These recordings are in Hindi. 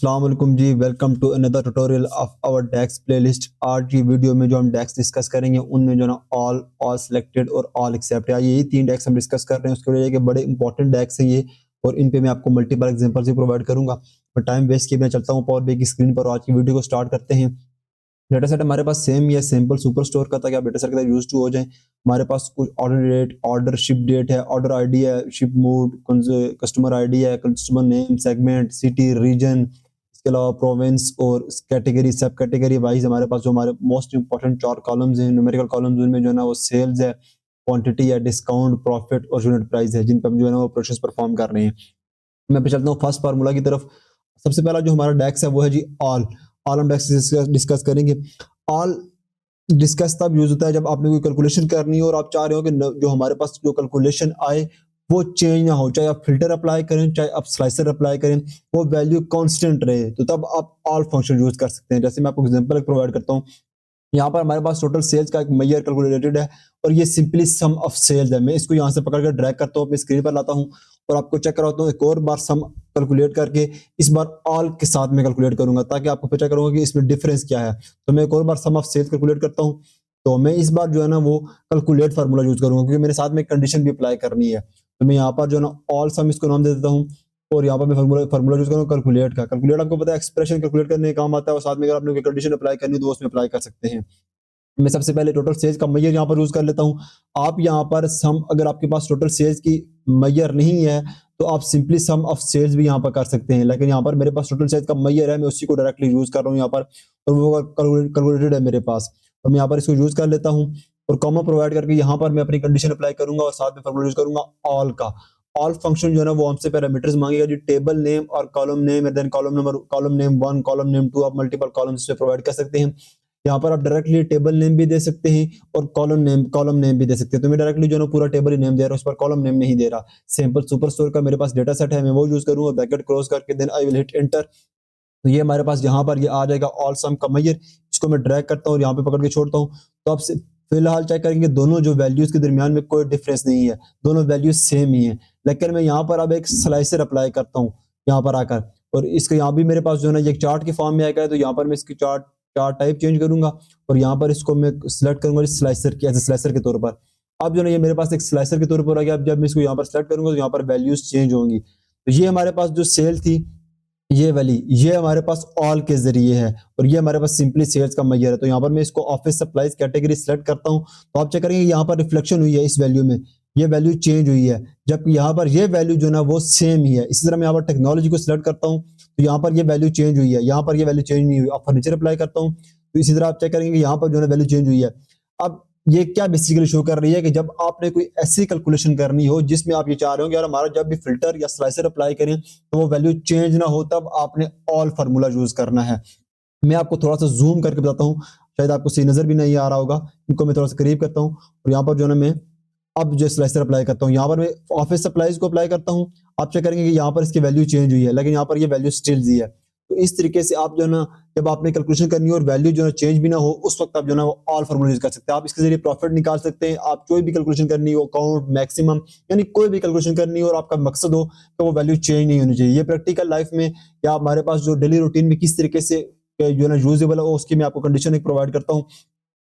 अस्सलाम वालेकुम जी, welcome to another tutorial of our DAX playlist. आज की वीडियो में जो हम डेक्स डिस्कस करेंगे उनमें जो ना ऑल सिलेक्टेड और ऑल एक्सेप्ट है, यही तीन डेक्स हम डिस्कस कर रहे हैं। उसके वजह के बड़े इंपॉर्टेंट डेक्स हैं ये, और इन पे मैं आपको मल्टीपल एग्जांपल्स भी प्रोवाइड करूंगा। मैं टाइम वेस्ट किए बिना चलता हूँ पावर BI की स्क्रीन पर। आज की वीडियो को स्टार्ट करते हैं। डेटा सेट हमारे पास सेम ही है, सिंपल सुपर स्टोर का, ताकि आप डेटा सेट के साथ यूज टू हो जाए। हमारे पास कुछ order date, order ship date है, ऑर्डर आईडी है, शिप मोड, कस्टमर आईडी है, customer name, segment, city, region, इसके अलावा प्रोविंस और कैटेगरी, सब कैटेगरी वाइज हमारे पास जो हमारे मोस्ट इंपॉर्टेंट चार कॉलम्स हैं, न्यूमेरिकल कॉलम्स, उनमें जो है ना वो सेल्स है, क्वांटिटी है, डिस्काउंट, प्रॉफिट और यूनिट प्राइस है, जिन पर हम जो है ना वो प्रोसेस परफॉर्म कर रहे हैं। मैं पे चलता हूँ फर्स्ट फार्मूला की तरफ। सबसे पहला जो हमारा डेक्स है वो है जी ऑल। ऑल हम डेक्स डिस्कस करेंगे। ऑल डिस्कस तब यूज होता है जब आपने कोई कैलकुलेशन करनी हो और आप चाह रहे हो कि जो हमारे पास जो कैलकुलेशन आए वो चेंज ना हो, चाहे आप फिल्टर अप्लाई करें चाहे आप स्लाइसर अप्लाई करें, वो वैल्यू कांस्टेंट रहे, तो तब आप ऑल फंक्शन यूज कर सकते हैं। जैसे मैं आपको एग्जांपल प्रोवाइड करता हूँ। यहाँ पर हमारे पास टोटल सेल्स का एक मेजर कैलकुलेटेड है, और ये सिंपली सम ऑफ सेल्स है। मैं इसको यहाँ से पकड़ कर ड्रैग करता हूँ, अपनी स्क्रीन पर लाता हूँ और आपको चेक कराता हूँ। एक और बार सम कैलकुलेट करके इस बार ऑल के साथ में कैलकुलेट करूंगा, ताकि आपको पता करूंगा कि इसमें डिफरेंस क्या है। तो मैं एक और बार सम ऑफ सेल्स कैलकुलेट करता हूँ। तो मैं इस बार जो है ना वो कैलकुलेट फार्मूला यूज करूंगा, क्योंकि मेरे साथ में कंडीशन भी अप्लाई करनी है। तो मैं यहाँ पर जो है ना ऑल सम इसको नाम दे देता हूँ, और यहाँ पर मैं फार्मूला यूज करूँगा कैलकुलेट का। कैलकुलेट आपको पता है एक्सप्रेशन कैलकुलेट करने का काम आता है, और साथ में अगर आपने कंडीशन अप्लाई करनी है तो उसमें अप्लाई कर सकते हैं। मैं सबसे पहले टोटल सेल्स का मेजर यहाँ पर यूज कर लेता हूँ। आप यहाँ पर सम, अगर आपके पास टोटल सेल्स की मेजर नहीं है तो आप सिंपली सम ऑफ सेल्स भी यहाँ पर कर सकते हैं, लेकिन यहाँ पर मेरे पास टोटल सेल्स का मेजर है, मैं उसी को डायरेक्टली यूज कर रहा हूँ यहाँ पर, और वो कैलकुलेटेड है मेरे पास। तो मैं यहाँ पर इसको यूज कर लेता हूँ, और कॉमा प्रोवाइड करके यहाँ पर मैं अपनी कंडीशन अप्लाई करूंगा, और साथ में फॉर्मूला यूज करूंगा ऑल का। ऑल फंक्शन जो है ना वो हमसे पैरामीटर्स मांगेगा जी, टेबल नेम और column name, then column number, column name 1, column name 2, आप मल्टीपल कॉलम्स पे प्रोवाइड कर सकते हैं। यहाँ पर आप डायरेक्टली टेबल नेम भी दे सकते हैं और कॉलम नेम भी दे सकते हैं। तो मैं डायरेक्टली जो है पूरा टेबल ही नेम दे रहा हूँ, उस पर कॉलम नेम नहीं दे रहा। सिंपल सुपर स्टोर का मेरे पास डेटा सेट है, मैं वो यूज करूंगा, ब्रैकेट क्लोज करके then I will hit enter. तो ये हमारे पास यहाँ पर ये आ जाएगा ऑल सम का मेजर। इसको मैं ड्रैग करता हूँ और यहाँ पे पकड़ के छोड़ता हूँ। तो आप फिलहाल चेक करेंगे दोनों जो वैल्यूज के दरमियान में कोई डिफरेंस नहीं है, दोनों वैल्यूज सेम ही है। लेकिन मैं यहाँ पर अब एक स्लाइसर अप्लाई करता हूँ यहाँ पर आकर, और इसके यहाँ भी मेरे पास जो है ना एक चार्ट के फॉर्म में आएगा। तो यहाँ पर मैं इसकी चार्ट चार्ट टाइप चेंज करूंगा, और यहाँ पर इसको मैं सिलेक्ट करूंगा स्लाइसर के, एज स्लाइसर के तौर पर। अब जो है ये मेरे पास एक स्लाइसर के तौर पर आ गया। अब जब मैं इसको यहाँ पर सिलेक्ट करूंगा तो यहाँ पर वैल्यूज चेंज होंगी। तो ये हमारे पास जो सेल थी ये वाली, ये हमारे पास ऑल के जरिए है, और ये हमारे पास सिंपली सेल्स का मेजर है। तो यहाँ पर मैं इसको ऑफिस सप्लाईज कैटेगरी सेलेक्ट करता हूँ, तो आप चेक करेंगे यहाँ पर रिफ्लेक्शन हुई है, इस वैल्यू में ये वैल्यू चेंज हुई है, जबकि यहाँ पर ये वैल्यू जो ना वो सेम ही है। इसी तरह मैं यहाँ पर टेक्नोलॉजी को सिलेक्ट करता हूँ, तो यहाँ पर ये वैल्यू चेंज हुई है, यहाँ पर ये वैल्यू चेंज नहीं हुई। आप फर्नीचर अप्लाई करता हूँ तो इसी तरह आप चेक करेंगे यहाँ पर जो है वैल्यू चेंज हुई है। अब ये क्या बेसिकली शो कर रही है कि जब आपने कोई ऐसी कैलकुलेशन करनी हो जिसमें आप ये चाह रहे हो कि यार हमारा जब भी फिल्टर या स्लाइसर अप्लाई करें तो वो वैल्यू चेंज ना हो, तब आपने ऑल फार्मूला यूज करना है। मैं आपको थोड़ा सा जूम करके बताता हूँ, शायद आपको सही नजर भी नहीं आ रहा होगा। इनको मैं थोड़ा सा करीब करता हूँ, और यहाँ पर जो है मैं अब जो स्लाइसर अप्लाई करता हूँ, यहाँ पर मैं ऑफिस सप्लाईज को अप्लाई करता हूँ। आप चेक करेंगे कि यहाँ पर इसकी वैल्यू चेंज हुई है, लेकिन यहाँ पर ये वैल्यू स्टिल जी है। तो इस तरीके से आप जो है ना जब आपने कैलकुलेशन करनी हो और वैल्यू जो है चेंज भी ना हो, उस वक्त आप जो है ना ऑल फार्मूला यूज कर सकते हैं। आप इसके जरिए प्रॉफिट निकाल सकते हैं। आप कोई भी कैलकुलेशन करनी हो, काउंट, मैक्सिमम, यानी कोई भी कैलकुलेशन करनी हो और आपका मकसद हो तो वो वैल्यू चेंज नहीं होनी चाहिए। ये प्रैक्टिकल लाइफ में या हमारे पास जो डेली रूटीन में किस तरीके से जो है ना यूजेबल है, उसकी मैं आपको कंडीशन एक प्रोवाइड करता हूँ।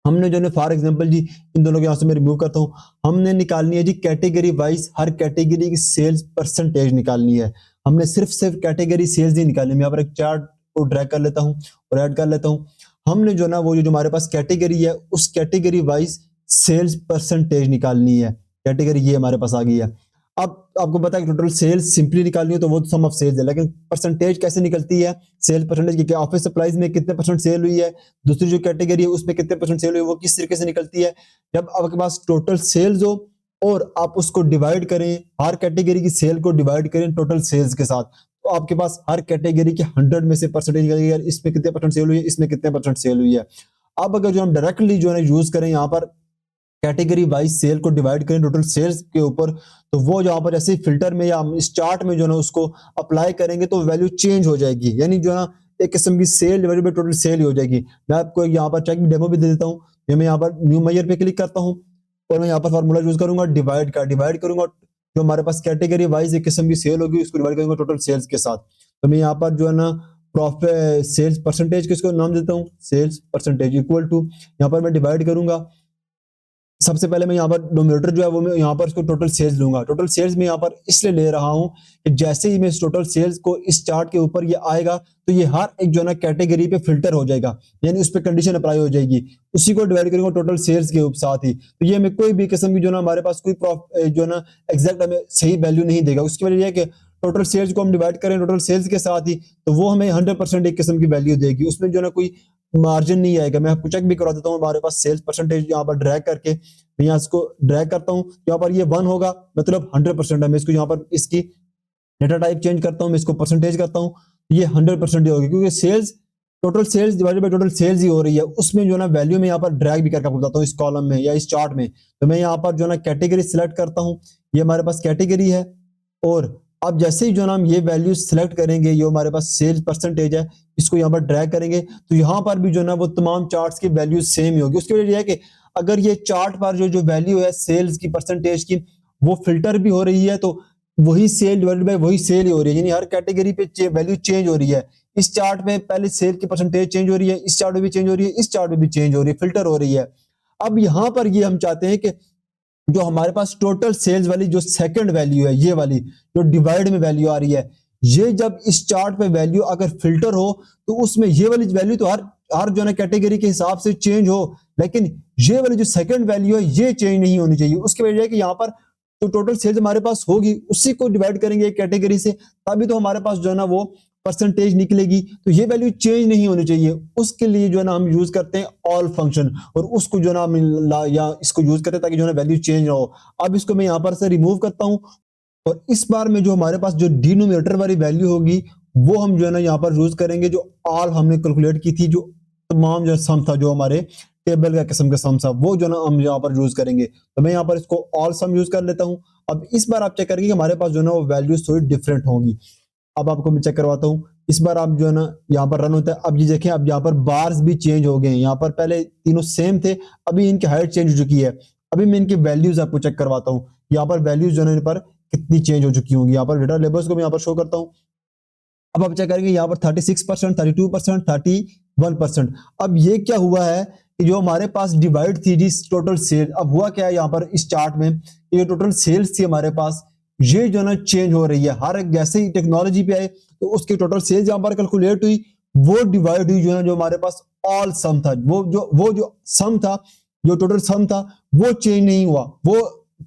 हमने जो है फॉर एग्जांपल जी, इन दोनों के यहाँ से मैं रिमूव करता हूँ। हमने निकालनी है जी कैटेगरी वाइज, हर कैटेगरी की सेल्स परसेंटेज निकालनी है। हमने सिर्फ कैटेगरी सेल्स ही निकालनी है। मैं यहाँ पर एक चार्ट को ड्रैग कर लेता हूँ और ऐड कर लेता हूँ। हमने जो ना वो जो हमारे पास कैटेगरी है उस कैटेगरी वाइज सेल्स परसेंटेज निकालनी है। कैटेगरी ये हमारे पास आ गई है। अब आपको पता है कि टोटल सेल्स सिंपली निकालनी हो तो वो सम ऑफ सेल्स है, लेकिन परसेंटेज कैसे निकलती है, सेल परसेंटेज की, क्या ऑफिस सप्लाईज में कितने परसेंट सेल हुई है, दूसरी जो कैटेगरी है उसमें कितने परसेंट सेल हुई है, वो किस तरीके से निकलती है। जब आपके पास टोटल सेल्स हो और आप उसको डिवाइड करें, हर कैटेगरी की सेल को डिवाइड करें टोटल सेल्स के साथ, तो आपके पास हर कैटेगरी के 100 में से परसेंटेज निकलेगी, इसमें कितने परसेंट सेल हुई है, इसमें कितने परसेंट सेल हुई है। अब अगर जो हम डायरेक्टली जो है यूज करें यहाँ पर कैटेगरी वाइज सेल को डिवाइड करें टोटल सेल्स के ऊपर, तो वो जहां पर जैसे फिल्टर में या इस चार्ट में जो है उसको अप्लाई करेंगे तो वैल्यू चेंज हो जाएगी, यानी जो है ना एक किस्म की sale divided by total sale ही हो जाएगी। मैं आपको यहाँ पर चेक डेमो भी दे देता हूँ। मैं यहाँ पर न्यू मेजर पे क्लिक करता हूँ और मैं यहाँ पर फॉर्मूला यूज करूंगा डिवाइड का। डिवाइड करूंगा जो हमारे पास कैटेगरी वाइज एक किस्म की सेल होगी उसको डिवाइड करूंगा टोटल सेल्स के साथ। तो मैं यहाँ पर जो है ना प्रॉफिट सेल्स परसेंटेज किसको नाम देता हूँ, सेल्स परसेंटेज इक्वल टू, यहाँ पर मैं डिवाइड करूंगा। सबसे पहले मैं यहाँ पर डोमिनेटर जो है वो मैं यहाँ पर इसको टोटल सेल्स लूंगा। टोटल सेल्स में यहाँ पर इसलिए ले रहा हूँ कि जैसे ही मैं इस टोटल सेल्स को इस चार्ट के ऊपर ये आएगा तो ये हर एक जो है ना कैटेगरी पे फिल्टर हो जाएगा, यानी उस पर कंडीशन अप्लाई हो जाएगी, उसी को डिवाइड करूंगा टोटल सेल्स के साथ ही। तो ये हमें कोई भी किस्म की जो ना हमारे पास कोई जो ना एग्जैक्ट हमें सही वैल्यू नहीं देगा। उसकी वजह यह है कि टोटल सेल्स को हम डिवाइड करें टोटल सेल्स के साथ ही तो वो हमें 100% एक किस्म की वैल्यू देगी, उसमें जो ना कोई मार्जिन नहीं आएगा। मैं आपको चेक भी करा देता हूँ, हमारे पास सेल्स परसेंटेज यहाँ पर ड्रैग करके मैं यहाँ इसको ड्रैग करता हूँ, यहाँ पर ये 1 होगा मतलब 100% है। मैं इसको यहाँ पर इसकी डेटा टाइप चेंज करता हूँ, मैं इसको परसेंटेज करता हूँ, ये 100% होगी क्योंकि sales total sales divided by total sales ही हो रही है। उसमें जो ना वैल्यू में यहाँ पर ड्रैग भी करके आपको बताता हूँ इस कॉलम में या इस चार्ट में। तो मैं यहाँ पर जो ना कैटेगरी सिलेक्ट करता हूँ, ये हमारे पास कैटेगरी है, और अब जैसे ही जो ना हम ये वैल्यू सिलेक्ट करेंगे, ये हमारे पास सेल्स परसेंटेज है, इसको यहाँ पर ड्रैग करेंगे तो यहाँ पर भी जो ना वो तमाम चार्ट्स की वैल्यू सेम ही होगी। उसकी वजह यह है कि अगर ये चार्ट पर जो वैल्यू है सेल्स की परसेंटेज की वो फिल्टर भी हो रही है तो वही सेल डिवाइडेड बाय वही सेल ही हो रही है, यानी हर कैटेगरी पे वैल्यू चेंज हो रही है। इस चार्ट में पहले सेल की परसेंटेज चेंज हो रही है, इस चार्ट में भी चेंज हो रही है, इस चार्ट में भी चेंज हो रही है, फिल्टर हो रही है। अब यहाँ पर ये हम चाहते हैं कि जो हमारे पास टोटल सेल्स वाली जो सेकंड वैल्यू है, ये वाली जो डिवाइड में वैल्यू आ रही है, ये जब इस चार्ट पे वैल्यू अगर फिल्टर हो तो उसमें ये वाली वैल्यू तो हर जो है कैटेगरी के हिसाब से चेंज हो, लेकिन ये वाली जो सेकंड वैल्यू है ये चेंज नहीं होनी चाहिए। उसकी वजह है कि यहाँ पर तो टोटल सेल्स हमारे पास होगी, उसी को डिवाइड करेंगे एक कैटेगरी से, तभी तो हमारे पास जो है ना वो परसेंटेज निकलेगी। तो ये वैल्यू चेंज नहीं होनी चाहिए, उसके लिए जो है ना हम यूज करते हैं ऑल फंक्शन, और उसको जो है ना हम या इसको यूज करते हैं ताकि जो है ना वैल्यू चेंज ना हो। अब इसको मैं यहाँ पर से रिमूव करता हूँ, और इस बार में जो हमारे पास जो डिनोमिनेटर वाली वैल्यू होगी वो हम जो है ना यहाँ पर यूज करेंगे जो ऑल हमने कैलकुलेट की थी, जो तमाम जो सम था, जो हमारे टेबल का किस्म का सम था, वो जो ना हम यहाँ पर यूज करेंगे। तो मैं यहाँ पर इसको ऑल सम यूज कर लेता हूँ। अब इस बार आप चेक करेंगे कि हमारे पास जो है ना वो वैल्यूज थोड़ी डिफरेंट होंगी। अब आपको मैं चेक करवाता हूँ, इस बार आप जो है ना यहाँ पर रन होता है। अब ये देखें, अब यहाँ पर बार्स भी चेंज हो गए हैं, यहाँ पर पहले तीनों सेम थे, अभी इनकी हाइट चेंज हो चुकी है। अभी मैं इनकी वैल्यूज आपको चेक करवाता हूँ, यहाँ पर वैल्यूज जो है इन पर कितनी चेंज हो चुकी होंगी। यहाँ पर डेटा लेबल्स को मैं यहाँ पर शो करता हूँ। अब आप चेक करेंगे यहाँ पर 36%, 32%, 31%। अब ये क्या हुआ है कि जो हमारे पास डिवाइड थी जिस टोटल सेल, अब हुआ क्या है यहाँ पर इस चार्ट में, ये टोटल सेल्स थी हमारे पास, ये जो ना चेंज हो रही है। हर एक जैसे ही टेक्नोलॉजी पे आए तो उसकी टोटल सेल्स यहाँ पर कैलकुलेट हुई, वो डिवाइड हुई जो है जो हमारे पास ऑल सम था, वो जो सम था, जो टोटल सम था वो चेंज नहीं हुआ, वो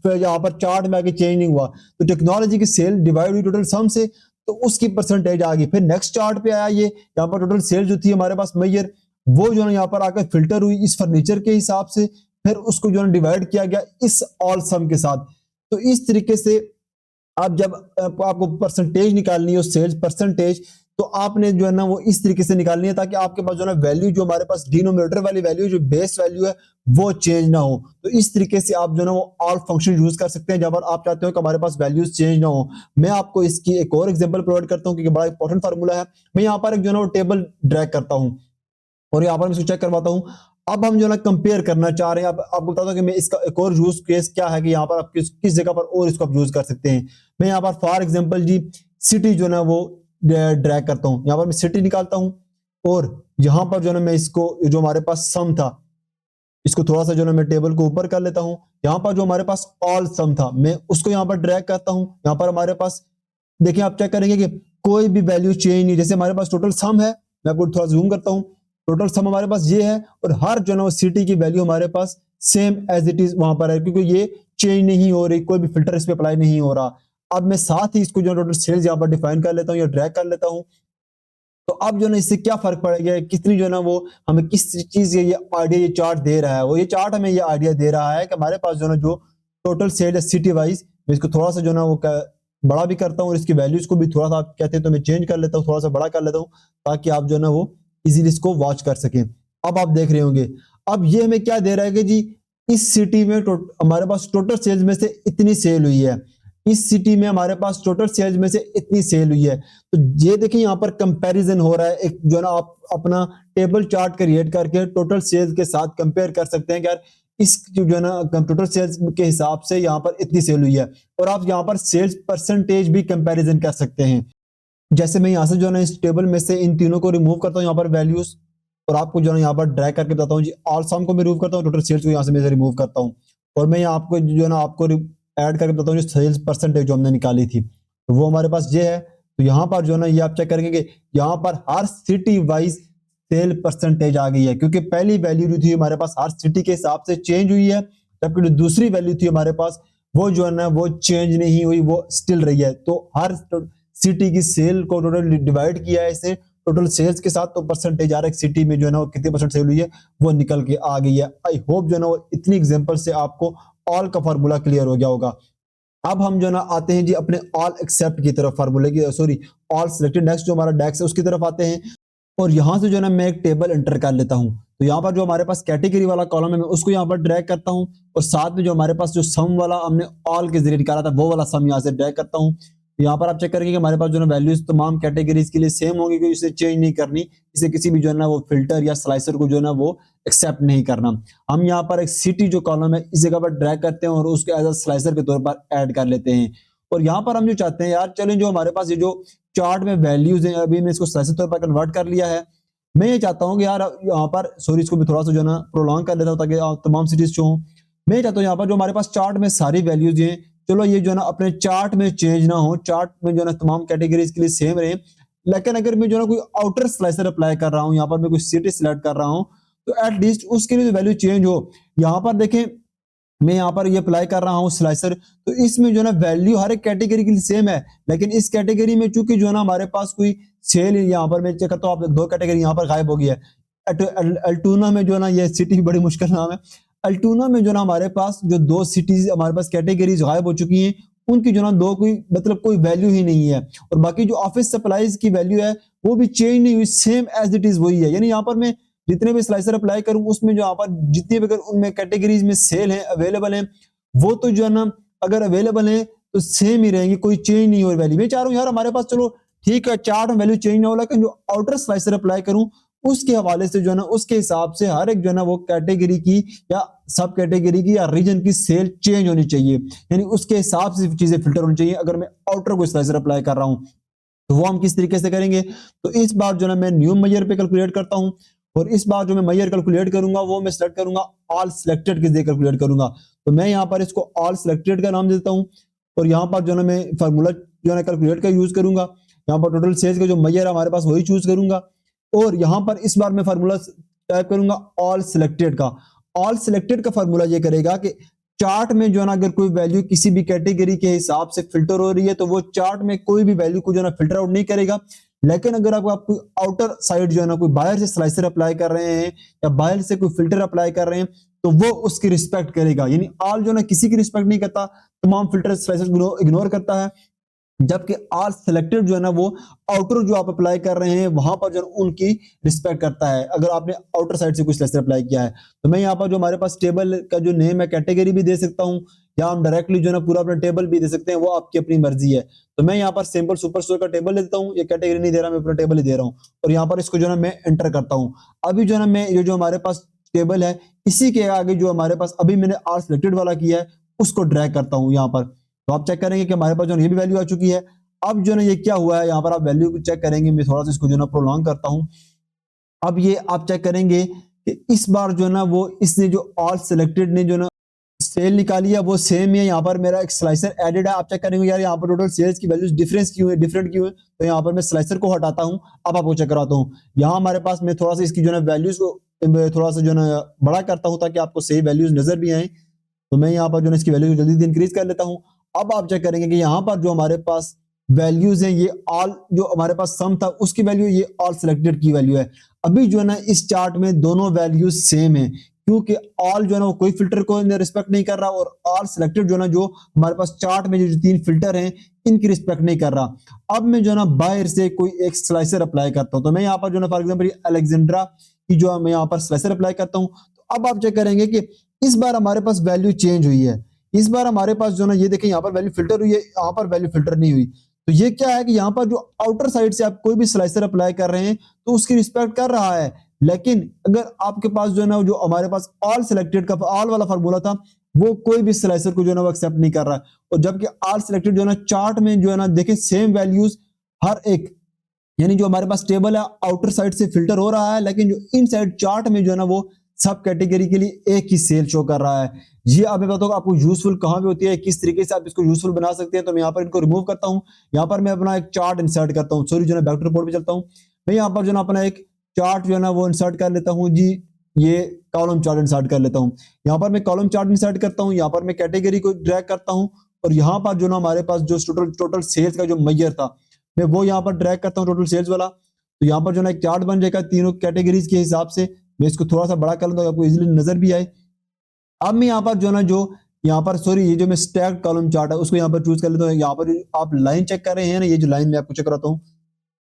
यहाँ पर चार्ट में आके चेंज नहीं हुआ। तो टेक्नोलॉजी की सेल डिवाइड हुई टोटल सम से, तो उसकी परसेंटेज आ गई। फिर नेक्स्ट चार्ट पे आया, ये यहाँ पर टोटल सेल जो थी हमारे पास मेजर, वो जो है यहाँ पर आकर फिल्टर हुई इस फर्नीचर के हिसाब से, फिर उसको जो है डिवाइड किया गया इस ऑल सम के साथ। तो इस तरीके से आप जब आपको परसेंटेज निकालनी हो, सेल्स परसेंटेज, तो आपने जो है ना वो इस तरीके से निकालनी है ताकि आपके पास जो है ना वैल्यू, जो हमारे पास डिनोमिनेटर वाली वैल्यू, जो बेस वैल्यू है, वो चेंज ना हो। तो इस तरीके से आप जो है ना वो ऑल फंक्शन यूज कर सकते हैं जब आप चाहते हो कि हमारे पास वैल्यूज चेंज ना हो। मैं आपको इसकी एक और एग्जांपल प्रोवाइड करता हूँ क्योंकि बड़ा इंपॉर्टेंट फार्मूला है। मैं यहाँ पर एक जो है ना वो टेबल ड्रैग करता हूँ और यहाँ पर मैं इसको चेक करवाता हूँ। अब हम जो ना कंपेयर करना चाह रहे हैं, अब आपको बताता हूँ कि मैं इसका एक और यूज केस क्या है कि यहाँ पर आप किस जगह पर और इसको आप यूज कर सकते हैं। मैं यहाँ पर फॉर एग्जांपल जी सिटी जो ना वो ड्रैग करता हूँ, यहाँ पर मैं सिटी निकालता हूँ, और यहाँ पर जो ना मैं इसको जो हमारे पास सम था इसको थोड़ा सा जो ना मैं टेबल को ऊपर कर लेता हूँ। यहाँ पर जो हमारे पास ऑल सम था मैं उसको यहाँ पर ड्रैग करता हूँ। यहाँ पर हमारे पास देखिए, आप चेक करेंगे कि कोई भी वैल्यू चेंज नहीं। जैसे हमारे पास टोटल सम है, मैं आपको थोड़ा जूम करता हूँ, टोटल सम हमारे पास ये है, और हर जो ना सिटी की वैल्यू हमारे पास सेम एज इट इज वहां पर है, क्योंकि ये चेंज नहीं हो रही, कोई भी फिल्टर इस पे अप्लाई नहीं हो रहा। अब मैं साथ ही इसको जो टोटल सेल्स यहाँ पर डिफाइन कर लेता हूँ या ड्रैग कर लेता हूँ। तो अब जो ना इससे क्या फर्क पड़ेगा, कितनी जो ना वो हमें किस चीज ये आइडिया ये चार्ट दे रहा है, वो ये चार्ट हमें ये आइडिया दे रहा है कि हमारे पास जो ना जो टोटल सेल है सिटी वाइज, मैं इसको थोड़ा सा जो ना वो बड़ा भी करता हूँ और इसकी वैल्यूज को भी थोड़ा सा आप कहते हैं तो मैं चेंज कर लेता हूँ, थोड़ा सा बड़ा कर लेता हूँ ताकि आप जो ना वो इजीली इसको वॉच कर सकें। अब आप देख रहे होंगे, अब ये हमें क्या दे रहा है कि जी इस सिटी में हमारे पास टोटल सेल्स में से इतनी सेल हुई है, इस सिटी में हमारे पास टोटल सेल्स में से इतनी सेल हुई है। तो ये देखिए यहाँ पर कंपैरिजन हो रहा है, एक जो ना आप अपना टेबल चार्ट क्रिएट करके टोटल सेल्स के साथ कंपेयर कर सकते हैं कि यार इस जो है ना टोटल सेल्स के हिसाब से यहाँ पर इतनी सेल हुई है, और आप यहाँ पर सेल्स परसेंटेज भी कंपैरिजन कर सकते हैं। जैसे मैं यहाँ से जो है ना इस टेबल में से इन तीनों को रिमूव करता हूँ यहाँ पर वैल्यूज, और आपको जो है यहाँ पर ड्रैग करके बताता हूँ जी, ऑल सम को मैं रिमूव करता हूँ, टोटल सेल्स को यहाँ से मैं रिमूव करता हूँ, और मैं यहाँ आपको जो है ना आपको ऐड करके बताता हूँ जो सेल्स परसेंटेज जो हमने निकाली थी, तो वो हमारे पास ये है। तो यहाँ पर जो है ना ये आप चेक करेंगे कि यहाँ पर हर सिटी वाइज सेल परसेंटेज आ गई है, क्योंकि पहली वैल्यू जो थी हमारे पास हर सिटी के हिसाब से चेंज हुई है, जबकि जो दूसरी वैल्यू थी हमारे पास वो जो है ना वो चेंज नहीं हुई, वो स्टिल रही है। तो हर सिटी की सेल को टोटल डिवाइड किया है इसे टोटल सेल्स के साथ, तो परसेंटेज आ रहा है सिटी में जो है ना वो कितने परसेंट सेल हुई है वो निकल के आ गई है। आई होप जो है ना वो इतनी एग्जांपल से आपको ऑल का फार्मूला क्लियर हो गया होगा। अब हम जो है ना आते हैं जी अपने ऑल एक्सेप्ट की तरफ, फार्मूले की, सॉरी ऑल सिलेक्टेड डेक्स जो हमारा डेक्स है उसकी तरफ आते हैं, और यहां से जो है ना मैं एक टेबल एंटर कर लेता हूं। तो यहाँ पर जो हमारे पास कैटेगरी वाला कॉलम है मैं उसको यहाँ पर ड्रैग करता हूँ, और साथ में जो हमारे पास जो सम वाला हमने ऑल के जरिए निकाला था वो वाला सम यहाँ से ड्रैग करता हूँ। यहाँ पर आप चेक करेंगे कि हमारे पास जो है वैल्यूज तमाम कैटेगरीज के लिए सेम होगी, क्योंकि इसे चेंज नहीं करनी, इसे किसी भी जो है ना वो फिल्टर या स्लाइसर को जो है ना वो एक्सेप्ट नहीं करना। हम यहाँ पर एक सिटी जो कॉलम है इस जगह पर ड्रैग करते हैं और उसके एज अ स्लाइसर के तौर पर ऐड कर लेते हैं। और यहाँ पर हम जो चाहते हैं यार, चलें जो हमारे पास ये जो चार्ट में वैल्यूज है अभी मैं इसको स्लाइसर तौर पर कन्वर्ट कर लिया है। मैं ये चाहता हूँ कि यार यहाँ पर, सॉरी इसको भी थोड़ा सा जो है ना प्रोलॉन्ग कर लेता हूँ ताकि तमाम सिटीज जो हों। मैं ये चाहता हूँ यहाँ पर जो हमारे पास चार्ट में सारी वैल्यूज हैं, चलो ये जो है ना अपने चार्ट में चेंज ना हो, चार्ट में जो है ना तमाम कैटेगरीज के लिए सेम रहे, लेकिन अगर मैं जो है ना कोई आउटर स्लाइसर अप्लाई कर रहा हूँ, यहाँ पर मैं कोई सिटी सिलेक्ट कर रहा हूँ, तो एटलीस्ट उसके लिए वैल्यू चेंज हो। यहाँ पर देखें मैं यहाँ पर ये अप्लाई कर रहा हूँ स्लाइसर, तो इसमें जो है ना वैल्यू हर एक कैटेगरी के लिए सेम है, लेकिन इस कैटेगरी में चूंकि जो है ना हमारे पास कोई सेल, यहाँ पर मैं चेक करता हूँ, आप दो कैटेगरी यहाँ पर गायब हो गई है। अल्टूना में जो है ना, ये सिटी बड़ी मुश्किल नाम है, अल्टूना में जो है ना हमारे पास जो दो सिटीज हमारे पास कैटेगरीज गायब हो चुकी हैं, उनकी जो है ना दो कोई मतलब कोई वैल्यू ही नहीं है, और बाकी जो ऑफिस सप्लाईज की वैल्यू है वो भी चेंज नहीं हुई, सेम एज इट इज वही है। यानी यहाँ पर मैं जितने भी स्लाइसर अप्लाई करूं उसमें जो यहाँ पर जितनी भी अगर उनमें कैटेगरीज में सेल है अवेलेबल है, वो तो जो है ना अगर अवेलेबल है तो सेम ही रहेंगी, कोई चेंज नहीं हो वैल्यू। मैं चाह रहा हूँ यार हमारे पास चलो ठीक है चार्ट में वैल्यू चेंज ना हो, लेकिन जो आउटर स्लाइसर अप्लाई करूं उसके हवाले से जो है ना उसके हिसाब से हर एक जो है ना वो कैटेगरी की या सब कैटेगरी की या रीजन की सेल चेंज होनी चाहिए, यानी उसके हिसाब से चीजें फिल्टर होनी चाहिए। अगर मैं आउटर को स्लाइसर अप्लाई कर रहा हूं तो वो हम किस तरीके से करेंगे, तो इस बार जो है मैं न्यू मेजर पे कैलकुलेट करता हूं, और इस बार जो मैं मेजर कैलकुलेट करूंगा वो मैं सेलेक्ट करूंगा ऑल सिलेक्टेड के जरिए कैलकुलेट करूंगा। तो मैं यहाँ पर इसको ऑल सिलेक्टेड का नाम देता हूँ, और यहाँ पर जो है मैं फार्मूला जो है कैलकुलेट का यूज करूंगा, यहाँ पर टोटल सेल्स का जो मेजर है हमारे पास वही चूज करूंगा, और यहाँ पर इस बार मैं फार्मूला टाइप करूंगा ऑल सिलेक्टेड का। ऑल सिलेक्टेड का फार्मूला ये करेगा कि चार्ट में जो है ना अगर कोई वैल्यू किसी भी कैटेगरी के हिसाब से फिल्टर हो रही है तो वो चार्ट में कोई भी वैल्यू को जो है ना फिल्टर आउट नहीं करेगा, लेकिन अगर आप कोई आउटर साइड जो है ना कोई बाहर से स्लाइसर अप्लाई कर रहे हैं या बाहर से कोई फिल्टर अप्लाई कर रहे हैं तो वो उसकी रिस्पेक्ट करेगा। यानी ऑल जो है ना किसी की रिस्पेक्ट नहीं करता, तमाम फिल्टर स्लाइसर इग्नोर करता है, जबकि ऑल सिलेक्टेड जो है ना वो आउटर जो आप अप्लाई कर रहे हैं वहां पर जो उनकी रिस्पेक्ट करता है, अगर आपने आउटर साइड से कुछ स्लाइसर अप्लाई किया है। तो मैं यहाँ पर जो हमारे पास टेबल का जो नेम है कैटेगरी भी दे सकता हूँ, या हम डायरेक्टली जो है ना पूरा अपना टेबल भी दे सकते हैं, वो आपकी अपनी मर्जी है। तो मैं यहाँ पर सिंपल सुपर स्टोर का टेबल देता हूँ, ये कैटेगरी नहीं दे रहा, मैं अपना टेबल ही दे रहा हूँ, और यहाँ पर इसको जो है ना मैं एंटर करता हूँ। अभी जो है ना मैं ये जो हमारे पास टेबल है इसी के आगे जो हमारे पास अभी मैंने ऑल सिलेक्टेड वाला किया है उसको ड्रैग करता हूँ यहाँ पर। तो आप चेक करेंगे कि हमारे पास जो ये भी वैल्यू आ चुकी है। अब जो है ना ये क्या हुआ है, यहाँ पर आप वैल्यू को चेक करेंगे, मैं थोड़ा सा इसको जो है ना प्रोलॉन्ग करता हूं। अब ये आप चेक करेंगे कि इस बार जो है ना वो इसने जो ऑल सिलेक्टेड ने जो ना सेल निकाली है वो सेम है, यहाँ पर मेरा एक स्लाइसर एडेड है। आप चेक करेंगे यार यहाँ पर टोटल सेल्स की वैल्यूज डिफरेंट क्यों है, तो यहाँ पर मैं स्लाइसर को हटाता हूँ। अब आपको चेक कराता हूँ, यहाँ हमारे पास मैं थोड़ा सा इसकी जो है वैल्यूज को थोड़ा सा जो है ना बड़ा करता हूँ ताकि आपको सही वैल्यूज नजर भी आए। तो मैं यहाँ पर जो है इसकी वैल्यू जल्दी इंक्रीज कर लेता हूँ। अब आप चेक करेंगे कि यहाँ पर जो हमारे पास वैल्यूज हैं ये ऑल जो हमारे पास सम था उसकी वैल्यू, ये ऑल सिलेक्टेड की वैल्यू है। अभी जो है ना इस चार्ट में दोनों वैल्यूज सेम है, क्योंकि ऑल जो है ना वो कोई फिल्टर को रिस्पेक्ट नहीं कर रहा, और ऑल सिलेक्टेड जो है ना जो हमारे पास चार्ट में जो तीन फिल्टर हैं इनकी रिस्पेक्ट नहीं कर रहा। अब मैं जो है ना बाहर से कोई एक स्लाइसर अप्लाई करता हूँ, तो मैं यहाँ पर जो है फॉर एग्जाम्पल अलेक्जेंड्रा की जो मैं यहाँ पर स्लाइसर अप्लाई करता हूँ। तो अब आप चेक करेंगे कि इस बार हमारे पास वैल्यू चेंज हुई है, इस बार हमारे पास जो ना ये देखें यहाँ पर वैल्यू फिल्टर हुई है, यहाँ पर वैल्यू फिल्टर नहीं हुई। तो ये क्या है कि यहाँ पर जो आउटर साइड से आप कोई भी स्लाइसर अप्लाई कर रहे हैं तो उसकी रिस्पेक्ट कर रहा है, लेकिन अगर आपके पास जो है ना जो हमारे पास ऑल सिलेक्टेड का ऑल वाला फार्मूला था वो कोई भी स्लाइसर को जो है ना वो एक्सेप्ट नहीं कर रहा है, और जबकि ऑल सिलेक्टेड जो है ना चार्ट में जो है ना देखें सेम वैल्यूज हर एक यानी जो हमारे पास टेबल है आउटर साइड से फिल्टर हो रहा है, लेकिन जो इनसाइड चार्ट में जो है ना वो सब कैटेगरी के लिए एक ही सेल शो कर रहा है। ये अब मैं बताऊंगा आपको यूजफुल कहां पे होती है, किस तरीके से आप इसको यूजफुल बना सकते हैं। तो मैं यहाँ पर इनको रिमूव करता हूँ, यहाँ पर मैं अपना एक चार्ट इंसर्ट करता हूँ, सॉरी जो है वेक्टर रिपोर्ट पे चलता हूँ। मैं यहाँ पर जो है अपना एक चार्ट जो है ना वो इंसर्ट कर लेता हूँ जी, ये कॉलम चार्ट इंसर्ट कर लेता हूँ। यहाँ पर मैं कॉलम चार्ट इंसर्ट करता हूँ, यहाँ पर मैं कैटेगरी को ड्रैग करता हूँ, और यहाँ पर जो ना हमारे पास जो टोटल सेल्स का जो मैयर था मैं वो यहाँ पर ड्रैग करता हूँ, टोटल सेल्स वाला। तो यहाँ पर जो ना एक चार्ट बन जाएगा तीनों कैटेगरीज के हिसाब से। मैं इसको थोड़ा सा बड़ा कर लूँ ताकि आपको इजीली नजर भी आए। अब मैं यहाँ पर जो ना जो यहाँ पर सॉरी ये जो मैं स्टैक्ड कॉलम चार्ट है उसको यहाँ पर चूज कर लेता हूँ। यहाँ पर आप लाइन चेक कर रहे हैं ना, ये जो लाइन मैं आपको चेक कराता हूँ,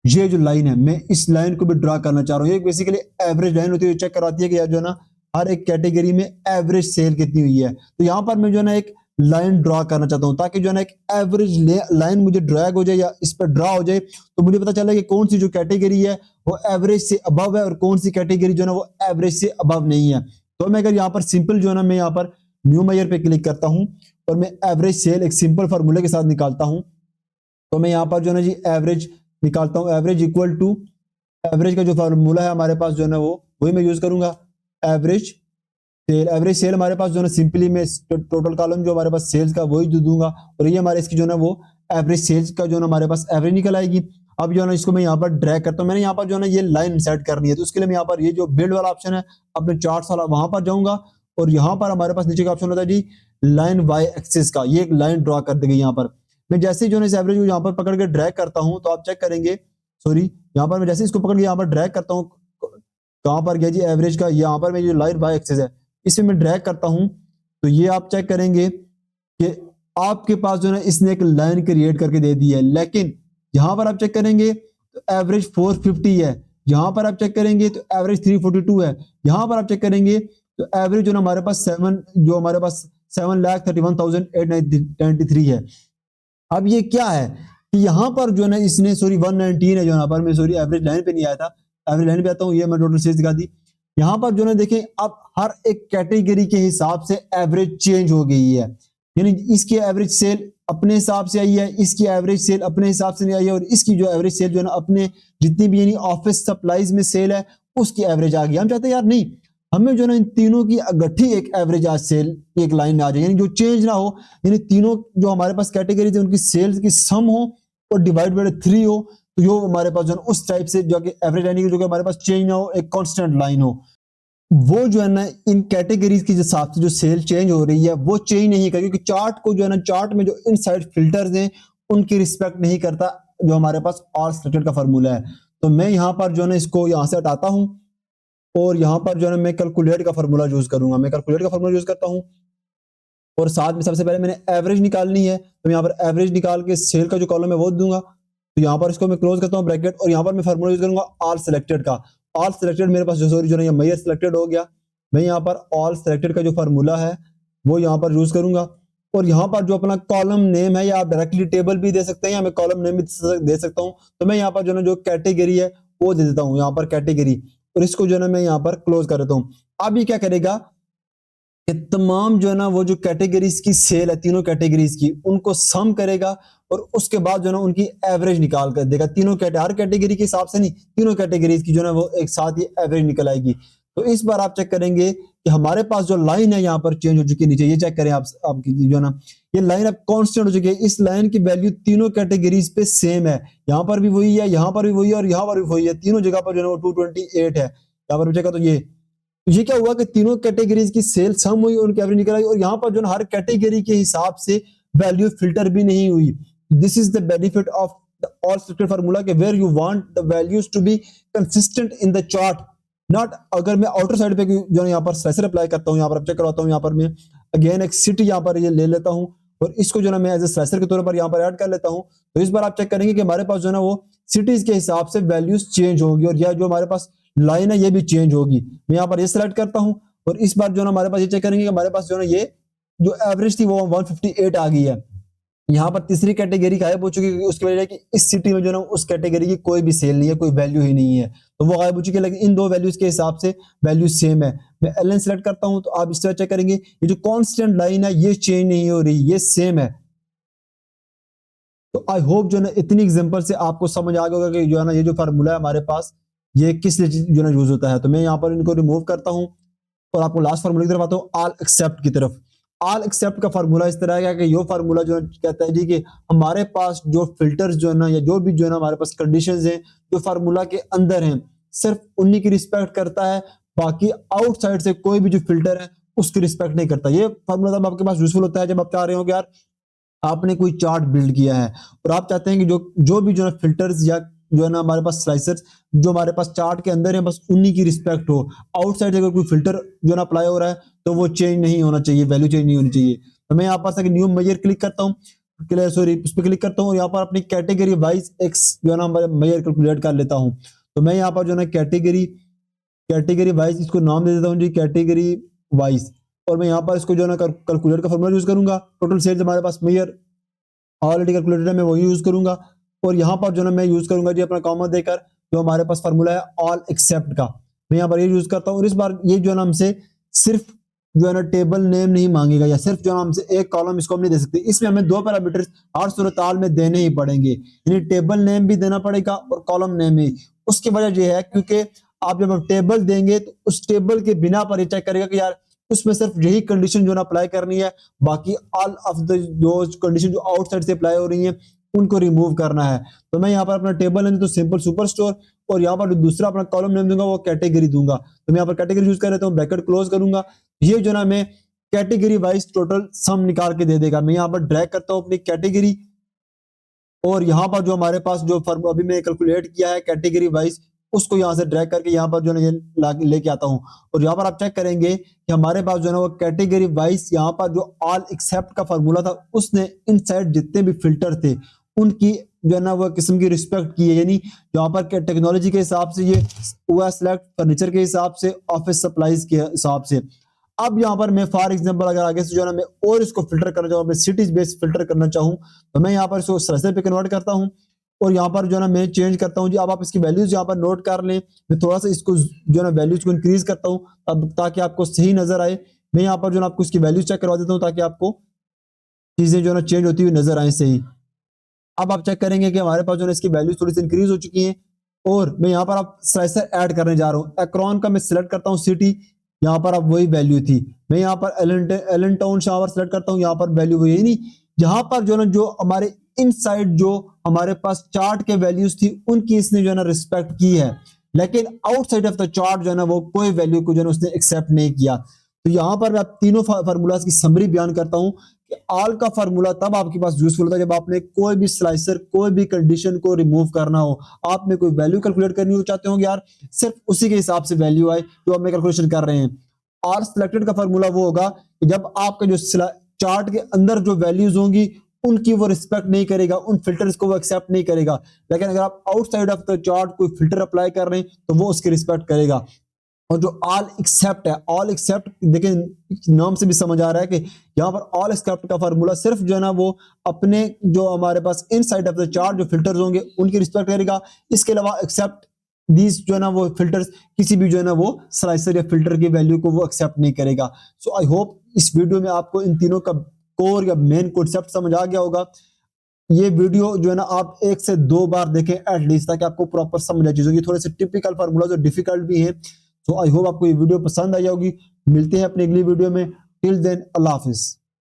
ये जो लाइन है मैं इस लाइन को भी ड्रा करना चाह रहा हूँ। ये बेसिकली एवरेज लाइन होती है, चेक कराती है कि यार जो है ना हर एक कैटेगरी में एवरेज सेल कितनी हुई है। तो यहाँ पर मैं जो है ना एक लाइन ड्रा करना चाहता हूँ ताकि जो है ना एक एवरेज लाइन मुझे ड्रैग हो जाए या इस पर ड्रा हो जाए, तो मुझे पता चले कि कौन सी जो कैटेगरी है वो एवरेज से अबव है और कौन सी कैटेगरी जो है ना वो एवरेज से अबव नहीं है। तो मैं अगर यहाँ पर सिंपल जो है ना मैं यहाँ पर न्यू मेजर पे क्लिक करता हूँ और मैं एवरेज सेल एक सिंपल फार्मूले के साथ निकालता हूँ। तो मैं यहाँ पर जो है ना जी एवरेज निकालता हूँ, एवरेज इक्वल टू एवरेज का जो फार्मूला है हमारे पास जो है ना वो वही मैं यूज करूंगा, एवरेज सेल। एवरेज सेल हमारे पास जो है ना सिंपली मैं टोटल कॉलम जो हमारे पास सेल्स का वही दूंगा, और ये हमारे इसकी जो है ना वो एवरेज सेल्स का जो है ना हमारे पास एवरेज निकल आएगी। अब जो है ना इसको मैं यहाँ पर ड्रैग करता हूँ, मैंने यहाँ पर जो है ना ये लाइन सेट करनी है, तो उसके लिए मैं यहाँ पर ये जो बिल्ड वाला ऑप्शन है अपने चार्ट वाला वहां पर जाऊंगा, और यहाँ पर हमारे पास नीचे का ऑप्शन होता है जी लाइन वाई एक्सिस का, ये एक लाइन ड्रॉ कर देगी। यहाँ पर मैं जैसे ही जो है इस एवरेज को यहाँ पर पकड़ के ड्रैग करता हूँ तो आप चेक करेंगे, सॉरी यहाँ पर मैं जैसे इसको पकड़ के यहाँ पर ड्रैग करता हूँ, कहां पर गया जी एवरेज का, यहाँ पर मैं जो लाइन वाई एक्सिस है इसमें मैं ड्रैग करता हूं, तो ये आप चेक करेंगे कि आपके पास जो है इसने एक लाइन क्रिएट करके दे दी है। लेकिन यहां पर आप चेक करेंगे तो एवरेज 450 है, यहां पर आप चेक करेंगे तो एवरेज 342 है, यहां पर आप चेक करेंगे तो एवरेज जो ना हमारे पास 7 है। अब ये क्या है कि यहाँ पर जो है ना इसने सॉरी 119 है, जो यहाँ पर मैं सॉरी एवरेज लाइन पे नहीं आया था, एवरेज लाइन पे आता हूँ, ये मैं टोटल सेल्स दिखा दी। यहाँ पर जो है देखें अब हर एक कैटेगरी के हिसाब से एवरेज चेंज हो गई है, यानी इसकी एवरेज सेल अपने हिसाब से आई है, इसकी एवरेज सेल अपने हिसाब से नहीं आई है, और इसकी जो एवरेज सेल जो है ना अपने जितनी भी यानी ऑफिस सप्लाईज में सेल है उसकी एवरेज आ गई। हम चाहते हैं यार नहीं, हमें जो है ना इन तीनों की इकट्ठी एक एवरेज आज सेल एक लाइन में आ जाए, यानी जो चेंज ना हो, यानी तीनों जो हमारे पास कैटेगरीज है उनकी सेल्स की सम हो और डिवाइड बाय 3 हो, तो यो हमारे पास जो है उस टाइप से जो कि एवरेज यानी कि जो कि हमारे पास चेंज ना हो, एक कांस्टेंट लाइन हो। वो जो है ना इन कैटेगरीज के हिसाब से जो सेल चेंज हो रही है वो चेंज नहीं करेगी, क्योंकि चार्ट को जो है ना चार्ट में जो इनसाइड फिल्टर्स हैं उनकी रिस्पेक्ट नहीं करता जो हमारे पास ऑल सिलेक्टेड का फार्मूला है। तो मैं यहाँ पर जो है ना इसको यहाँ से हटाता हूँ, और यहाँ पर जो है मैं कैलकुलेट का फार्मूला यूज करूंगा, मैं कैलकुलेट का फार्मूला यूज करता हूँ, और साथ में सबसे पहले मैंने एवरेज निकालनी है, तो यहाँ पर एवरेज निकाल के सेल का जो कॉलम है वो दूंगा। तो यहाँ पर इसको मैं क्लोज करता हूँ ब्रैकेट, और यहाँ पर मैं फार्मूला यूज करूंगा ऑल सिलेक्टेड का। ऑल सिलेक्टेड मेरे पास जो सॉरी जो है मैयर सिलेक्टेड हो गया, मैं यहाँ पर ऑल सिलेक्टेड का जो फार्मूला है वो यहाँ पर यूज करूंगा। और यहाँ पर जो अपना कॉलम नेम है या आप डायरेक्टली टेबल भी दे सकते हैं या मैं कॉलम नेम भी दे सकता हूँ, तो मैं यहाँ पर जो है जो कैटेगरी है वो दे देता हूँ यहाँ पर कैटेगरी, और इसको जो है मैं यहाँ पर क्लोज कर देता हूँ। अब ये क्या करेगा कि तमाम जो है ना वो जो कैटेगरीज की सेल है तीनों कैटेगरीज की उनको सम करेगा, और उसके बाद जो है ना उनकी एवरेज निकाल कर देगा तीनों हर कैटेगरी के हिसाब से नहीं, तीनों कैटेगरीज की जो है ना वो एक साथ ही एवरेज निकल आएगी। तो इस बार आप चेक करेंगे कि हमारे पास जो लाइन है यहाँ पर चेंज हो चुकी है नीचे, ये चेक करें आप आपकी जो है ना ये लाइन अब कांस्टेंट हो चुकी है, इस लाइन की वैल्यू तीनों कैटेगरीज पे सेम है, यहाँ पर भी वही है, यहाँ पर भी वही है, और यहाँ पर भी वही है, तीनों जगह पर जो है वो 228 है। यहाँ पर चेक तो ये क्या हुआ कि तीनों कैटेगरीज की सेल सम हुई, उनकी एवरेज निकल आई, और यहाँ पर जो है हर कैटेगरी के हिसाब से वैल्यू फिल्टर भी नहीं हुई। This is the benefit of the all selected formula के where you want the values to be consistent in the chart, not अगर मैं आउटर साइड पे जो है यहाँ पर स्लाइसर अप्लाई करता हूँ, यहाँ पर चेक करवाता हूँ, यहाँ पर मैं अगेन एक सिटी यहाँ पर ये ले लेता हूँ, और इसको जो है मैं एज ए स्लाइसर के तौर पर यहाँ पर ऐड कर लेता हूँ। तो इस बार आप चेक करेंगे कि हमारे पास जो है ना वो सिटीज के हिसाब से वैल्यूज चेंज होंगी, और यह जो हमारे पास लाइन है ये भी चेंज होगी। मैं यहाँ पर ये सिलेक्ट करता हूँ, और इस बार जो है हमारे पास ये चेक करेंगे कि हमारे पास जो है ये जो एवरेज थी वो 158 आ गई है। यहाँ पर तीसरी कैटेगरी गायब हो चुकी है, उसकी वजह कि इस सिटी में जो है उस कैटेगरी की कोई भी सेल नहीं है, कोई वैल्यू ही नहीं है, तो वो गायब हो चुकी है। लेकिन इन दो वैल्यूज के हिसाब से वैल्यू सेम है। मैं एलएन सेलेक्ट करता हूं, तो आप इस तरह चेक करेंगे ये जो कांस्टेंट लाइन है ये चेंज नहीं हो रही, ये सेम है। तो आई होप जो है ना इतनी एग्जांपल से आपको समझ आ गया होगा कि जो है ना ये जो फार्मूला है हमारे पास ये किस लिए जो है ना यूज होता है। तो मैं यहाँ पर इनको रिमूव करता हूँ और आपको लास्ट फार्मूला की तरफ आता हूँ, ऑल एक्सेप्ट की तरफ। ऑल एक्सेप्ट का फार्मूला इस तरह है कि ये फार्मूला जो है कहता है जी कि हमारे पास जो फिल्टर्स जो है ना या जो भी जो है ना हमारे पास कंडीशंस हैं जो फार्मूला के अंदर हैं सिर्फ उन्हीं की रिस्पेक्ट करता है, बाकी आउटसाइड से कोई भी जो फिल्टर है उसकी रिस्पेक्ट नहीं करता। ये फार्मूला तब आपके पास यूजफुल होता है जब आप चाह रहे हो कि यार आपने कोई चार्ट बिल्ड किया है और आप चाहते हैं कि जो भी जो है फिल्टर्स या जो है ना हमारे पास स्लाइसर्स जो हमारे पास चार्ट के अंदर है बस उन्हीं की रिस्पेक्ट हो। आउटसाइड अगर कोई फिल्टर जो है ना अप्लाई हो रहा है तो वो चेंज नहीं होना चाहिए, वैल्यू चेंज नहीं होनी चाहिए। तो मैं यहाँ पर न्यू मेजर क्लिक करता हूँ, सॉरी उस पर क्लिक करता हूँ, यहाँ पर अपनी कैटेगरी वाइज एक्स जो है ना मेजर कैलकुलेट कर लेता हूँ। तो मैं यहाँ पर जो है ना कैटेगरी वाइज इसको नाम दे देता हूँ जी कैटेगरी वाइज, और मैं यहाँ पर इसको जो है ना कैलकुलेट का फॉर्मूला यूज करूंगा। टोटल सेल्स हमारे पास मेजर ऑलरेडी कैलकुलेटेड है, मैं वही यूज करूंगा। और यहाँ पर जो है ना मैं यूज करूंगा जी अपना कॉमा देकर जो हमारे पास फार्मूला है ऑल एक्सेप्ट का, मैं यहाँ पर ये यूज करता हूँ। और इस बार ये जो है ना हमसे सिर्फ जो है ना टेबल नेम नहीं मांगेगा या सिर्फ जो है ना हमसे एक कॉलम इसको हम नहीं दे सकते, इसमें हमें दो पैरामीटर्स हर सूरत हाल में देने ही पड़ेंगे, यानी टेबल नेम भी देना पड़ेगा और कॉलम नेम भी। उसकी वजह यह है क्योंकि आप जब आप टेबल देंगे तो उस टेबल के बिना पर ये चेक करेगा कि यार उसमें सिर्फ यही कंडीशन जो ना अप्लाई करनी है, बाकी ऑल ऑफ द जो कंडीशन जो आउटसाइड से अप्लाई हो रही हैं उनको रिमूव करना है। तो मैं यहाँ पर अपना टेबल नेम तो सिंपल सुपर स्टोर और यहाँ पर दूसरा अपना कॉलम नेम दूंगा वो कैटेगरी दूंगा। तो मैं यहाँ पर कैटेगरी यूज कर लेता हूँ, ब्रैकेट क्लोज करूंगा। ये जो ना मैं कैटेगरी वाइज टोटल सम निकाल के दे देगा। मैं यहाँ पर ड्रैग करता हूँ अपनी कैटेगरी और यहाँ पर जो हमारे पास जो फर्म अभी मैं कैलकुलेट किया है कैटेगरी वाइज उसको यहाँ से ड्रैग करके यहाँ पर जो है ये लेके आता हूँ। और यहाँ पर आप चेक करेंगे कि हमारे पास जो है ना वो कैटेगरी वाइज यहाँ पर जो ऑल एक्सेप्ट का फार्मूला था उसने इनसाइड जितने भी फिल्टर थे उनकी जो है ना वो किस्म की रिस्पेक्ट की है, यानी यहाँ पर टेक्नोलॉजी के हिसाब से ये हुआ सिलेक्ट, फर्नीचर के हिसाब से, ऑफिस सप्लाईज के हिसाब से। अब यहाँ पर मैं फॉर एग्जांपल अगर आगे से जो है ना मैं और इसको फिल्टर करना चाहूँ, अपने सिटीज बेस्ड फिल्टर करना चाहूँ तो मैं यहाँ पर इसको सरसर पे कन्वर्ट करता हूँ और यहाँ पर जो है ना मैं चेंज करता हूँ जी। अब आप इसकी वैल्यूज यहाँ पर नोट कर लें, मैं थोड़ा सा इसको जो है ना वैल्यूज को इंक्रीज करता हूँ अब ताकि आपको सही नजर आए। मैं यहाँ पर जो है आपको इसकी वैल्यूज चेक करवा देता हूँ ताकि आपको चीजें जो है ना चेंज होती हुई नजर आए सही। अब आप चेक करेंगे कि हमारे पास जो है इसकी वैल्यूज थोड़ी सी इंक्रीज हो चुकी हैं और मैं यहाँ पर आप स्लाइसर ऐड करने जा रहा हूँ। एक्रोन का मैं सिलेक्ट करता हूँ सिटी, यहाँ पर अब वही वैल्यू थी। मैं यहाँ पर एलन टाउन शावर सेलेक्ट करता हूँ, यहाँ पर वैल्यू वही नहीं। यहाँ पर जो है ना जो हमारे इनसाइड जो हमारे पास चार्ट के वैल्यूज थी उनकी इसने जो है ना रिस्पेक्ट की है, लेकिन आउटसाइड ऑफ द चार्ट जो है ना वो कोई वैल्यू को जो है उसने एक्सेप्ट नहीं किया। तो यहाँ पर मैं तीनों फार्मूलाज की समरी बयान करता हूँ कि ऑल का फार्मूला तब आपके पास यूजफुल होता है जब आपने कोई भी स्लाइसर कोई भी कंडीशन को रिमूव करना हो, आपने कोई वैल्यू कैलकुलेट करनी हो चाहते हो यार सिर्फ उसी के हिसाब से वैल्यू आए जो हम कैलकुलेशन कर रहे हैं। और सिलेक्टेड का फार्मूला वो होगा कि जब आपका जो चार्ट के अंदर जो वैल्यूज होंगी उनकी वो रिस्पेक्ट नहीं करेगा, उन फिल्टर्स को वो एक्सेप्ट नहीं करेगा, लेकिन अगर आप आउटसाइड ऑफ द चार्ट कोई फिल्टर अप्लाई कर रहे हैं तो वो उसकी रिस्पेक्ट करेगा। और जो ऑल एक्सेप्ट है, ऑल एक्सेप्ट देखिए नाम से भी समझ आ रहा है कि यहाँ पर ऑल एक्सेप्ट का फार्मूला सिर्फ जो है ना वो अपने जो हमारे पास इनसाइड ऑफ द चार्ट जो फिल्टर्स होंगे उनकी रिस्पेक्ट करेगा। इसके अलावा एक्सेप्ट दीज जो है ना वो फिल्टर्स किसी भी जो है ना वो स्लाइसर या फिल्टर की वैल्यू को वो एक्सेप्ट नहीं करेगा। सो आई होप इस वीडियो में आपको इन तीनों का कोर या मेन कॉन्सेप्ट समझ आ गया होगा। ये वीडियो जो है ना आप 1 से 2 बार देखें एटलीस्ट ताकि आपको प्रॉपर समझ आ चीजों की, थोड़े से टिपिकल फार्मूला जो डिफिकल्ट भी है। तो आई होप आपको ये वीडियो पसंद आई होगी। मिलते हैं अपनी अगली वीडियो में, टिल देन अल्लाह हाफिज।